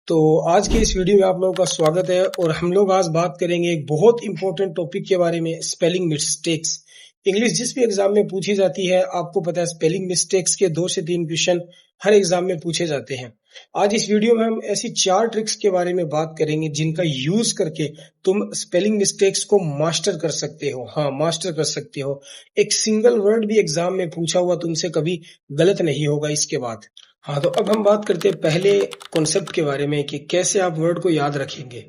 तो आज के इस वीडियो में आप लोगों का स्वागत है और हम लोग आज बात करेंगे एक बहुत इंपॉर्टेंट टॉपिक के बारे में, स्पेलिंग मिस्टेक्स। इंग्लिश जिस भी एग्जाम में पूछी जाती है, आपको पता है स्पेलिंग मिस्टेक्स के 2 से 3 क्वेश्चन हर एग्जाम में पूछे जाते हैं। आज इस वीडियो में हम ऐसी 4 ट्रिक्स के बारे में बात करेंगे जिनका यूज करके तुम स्पेलिंग मिस्टेक्स को मास्टर कर सकते हो। हाँ, मास्टर कर सकते हो। एक सिंगल वर्ड भी एग्जाम में पूछा हुआ तुमसे कभी गलत नहीं होगा इसके बाद। हाँ, तो अब हम बात करते हैं पहले कॉन्सेप्ट के बारे में कि कैसे आप वर्ड को याद रखेंगे।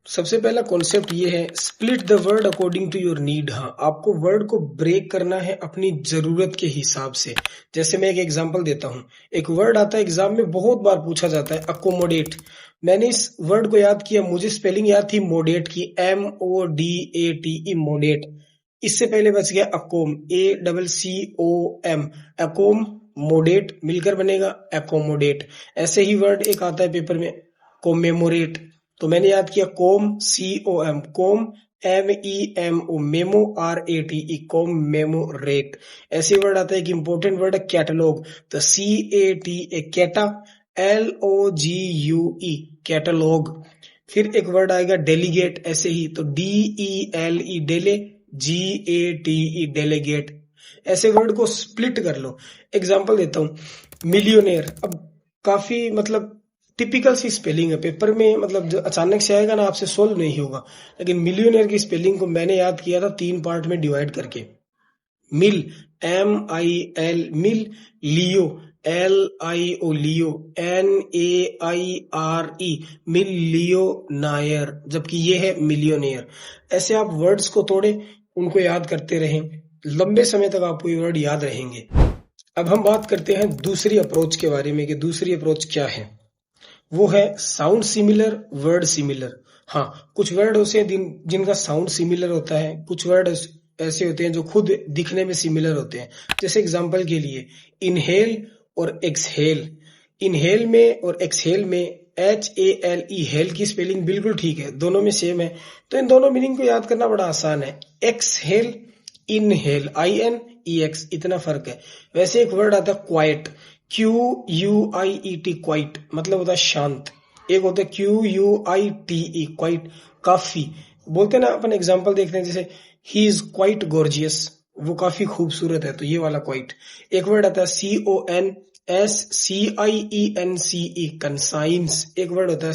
सबसे पहला कॉन्सेप्ट ये है, split the word according to your need. हाँ, आपको वर्ड को ब्रेक करना है अपनी जरूरत के हिसाब से। जैसे मैं एक एग्जांपल देता हूँ। एक वर्ड आता है एग्जाम में, बहुत बार पूछा जाता है, अकोमोडेट। मैंने इस वर्ड को याद किया, मुझे स्पेलिंग याद थी मोडेट की, MODATE, मोडेट। इससे पहले बच गया अकोम, ACCOM, अकोम मोडेट मिलकर बनेगा एकोमोडेट। ऐसे ही वर्ड एक आता है पेपर में, कोमेमोरेट। तो मैंने याद किया कोम, COM, कोम, MEMO, मेमो, RATE, कोम मेमोरेट। ऐसे वर्ड आता है, एक इंपॉर्टेंट वर्ड है कैटलॉग, तो CATA, कैटा, LOGUE, कैटलॉग। फिर एक वर्ड आएगा डेलीगेट, ऐसे ही, तो DELE, डेले, GATE, डेलीगेट। ऐसे वर्ड को स्प्लिट कर लो। एग्जाम्पल देता हूं, मिलियोनेयर। अब काफी टिपिकल सी स्पेलिंग है, पेपर में जो अचानक से आएगा ना, आपसे सोल्व नहीं होगा। लेकिन मिलियोनेयर की स्पेलिंग को मैंने याद किया था 3 पार्ट में डिवाइड करके। मिल, MIL, मिल, लियो, LIO, लियो, NAIRE, मिल लियो नायर, जबकि ये है मिलियोनेयर। ऐसे आप वर्ड्स को तोड़े, उनको याद करते रहें, लंबे समय तक आपको ये वर्ड याद रहेंगे। अब हम बात करते हैं दूसरी अप्रोच के बारे में कि दूसरी अप्रोच क्या है। वो है साउंड सिमिलर, वर्ड सिमिलर। हाँ, कुछ वर्ड ऐसे जिनका साउंड सिमिलर होता है, कुछ वर्ड ऐसे होते हैं जो खुद दिखने में सिमिलर होते हैं। जैसे एग्जांपल के लिए इनहेल और एक्सहेल। इनहेल में और एक्सहेल में HALE, हेल की स्पेलिंग बिल्कुल ठीक है, दोनों में सेम है। तो इन दोनों मीनिंग को याद करना बड़ा आसान है। एक्सहेल, इनहेल, INEX, इतना फर्क है। वैसे एक वर्ड आता है क्वाइट, QUIET, क्वाइट मतलब होता है शांत। एक होता है QUITE, क्वाइट, काफी। बोलते हैं ना, अपन एग्जांपल देखते हैं, जैसे ही इज क्वाइट गॉर्जियस, वो काफी खूबसूरत है, तो ये वाला क्वाइट। एक वर्ड आता है CONSCIENCE, कंसाइंस। एक वर्ड होता है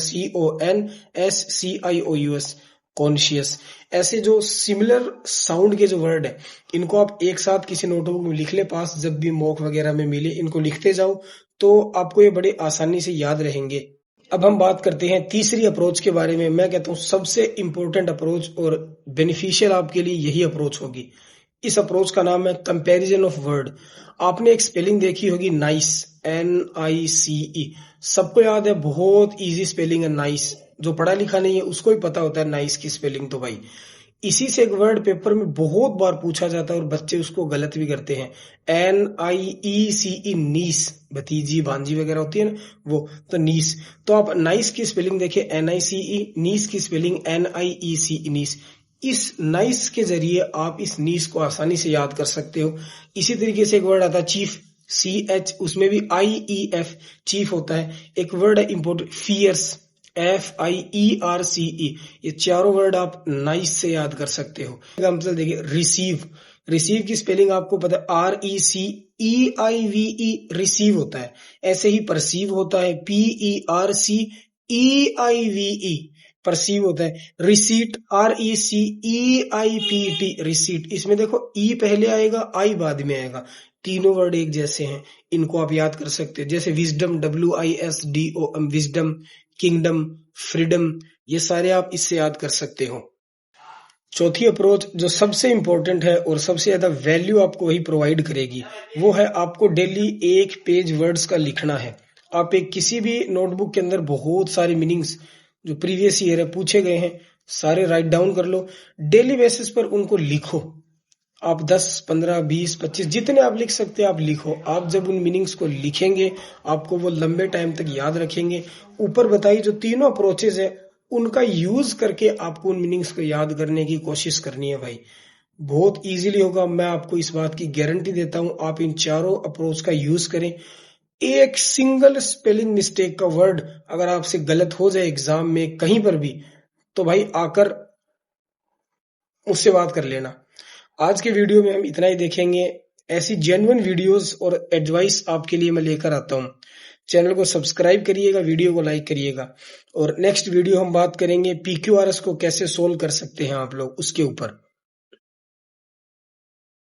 CONSCIOUS, कॉन्शियस। ऐसे जो सिमिलर साउंड के जो वर्ड है, इनको आप एक साथ किसी नोटबुक में लिख ले पास, जब भी मॉक वगैरह में मिले इनको लिखते जाओ, तो आपको ये बड़े आसानी से याद रहेंगे। अब हम बात करते हैं तीसरी अप्रोच के बारे में। मैं कहता हूं सबसे इंपॉर्टेंट अप्रोच और बेनिफिशियल आपके लिए यही अप्रोच होगी। इस अप्रोच का नाम है कंपैरिजन ऑफ वर्ड। आपने एक स्पेलिंग देखी होगी, नाइस, NICE। सबको याद है, बहुत इजी स्पेलिंग है नाइस। जो पढ़ा लिखा नहीं है उसको ही पता होता है नाइस की स्पेलिंग। तो भाई, इसी से एक वर्ड पेपर में बहुत बार पूछा जाता है और बच्चे उसको गलत भी करते हैं। NIECE, नीस, भतीजी भांजी वगैरह होती है ना, वो, तो नीस। तो आप नाइस की स्पेलिंग देखिए, NICE, नीस की स्पेलिंग NIECE, नीस। इस नाइस के जरिए आप इस नीस को आसानी से याद कर सकते हो। इसी तरीके से एक वर्ड आता है चीफ, CH, उसमें भी IEF, चीफ होता है। एक वर्ड है इंपोर्टेंट, फियर्स, FIERCE। ये चारों वर्ड आप नाइस से याद कर सकते हो। एग्जाम्पल देखिए, रिसीव। रिसीव की स्पेलिंग आपको पता है, RECEIVE, रिसीव होता है। ऐसे ही परसीव होता है, PERCEIVE, परसीव होता है। Receipt, RECEIPT, receipt. इसमें देखो, ई पहले आएगा, आई बाद में आएगा। तीनों वर्ड एक जैसे हैं, इनको आप याद कर सकते हो। जैसे wisdom, WISDOM, wisdom, kingdom, freedom, ये सारे आप इससे याद कर सकते हो। चौथी अप्रोच जो सबसे इंपॉर्टेंट है और सबसे ज्यादा वैल्यू आपको वही प्रोवाइड करेगी, वो है आपको डेली 1 पेज वर्ड्स का लिखना है। आप एक किसी भी नोटबुक के अंदर बहुत सारे मीनिंग्स जो प्रीवियस ईयर है पूछे गए हैं, सारे राइट डाउन कर लो। डेली बेसिस पर उनको लिखो। आप 10, 15, 20, 25 जितने आप लिख सकते हैं आप लिखो। आप जब उन मीनिंग्स को लिखेंगे, आपको वो लंबे टाइम तक याद रखेंगे। ऊपर बताई जो तीनों अप्रोचेज है, उनका यूज करके आपको उन मीनिंग्स को याद करने की कोशिश करनी है भाई। बहुत इजीली होगा, मैं आपको इस बात की गारंटी देता हूं। आप इन चारों अप्रोच का यूज करें, एक सिंगल स्पेलिंग मिस्टेक का वर्ड अगर आपसे गलत हो जाए एग्जाम में कहीं पर भी, तो भाई आकर उससे बात कर लेना। आज के वीडियो में हम इतना ही देखेंगे। ऐसी जेन्युइन वीडियोस और एडवाइस आपके लिए मैं लेकर आता हूँ। चैनल को सब्सक्राइब करिएगा, वीडियो को लाइक करिएगा। और नेक्स्ट वीडियो हम बात करेंगे PQRS को कैसे सोल्व कर सकते हैं आप लोग, उसके ऊपर।